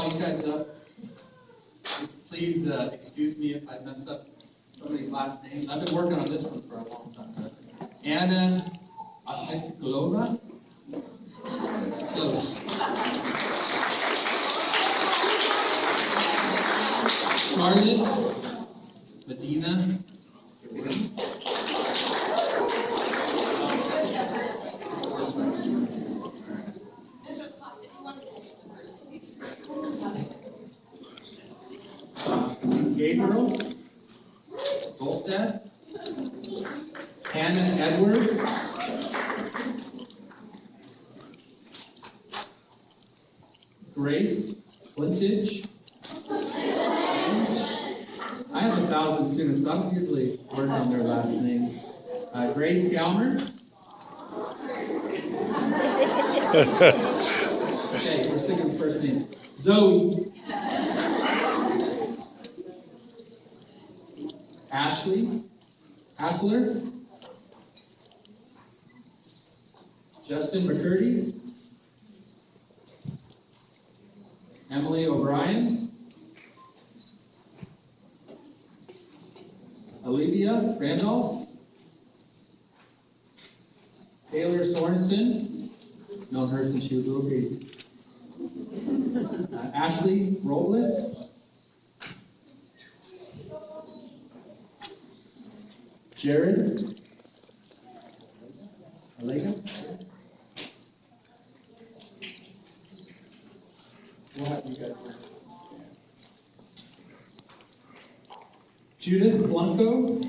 call you guys up. Please excuse me if I mess up somebody's last names. I've been working on this one for a long time. Anna Atmetiklova. Close. Scarlett Medina. Gabriel Golstad, Hannah Edwards, Grace Flintage. I have 1,000 students, so I'm usually working on their last names. Grace Galmer. Okay, we're sticking the first name. Zoe. Ashley Hassler, Justin McCurdy, Emily O'Brien, Olivia Randolph, Taylor Sorenson, known her since she was a little baby, Ashley Robles, Jared Alega. What you got here? Judith Blanco.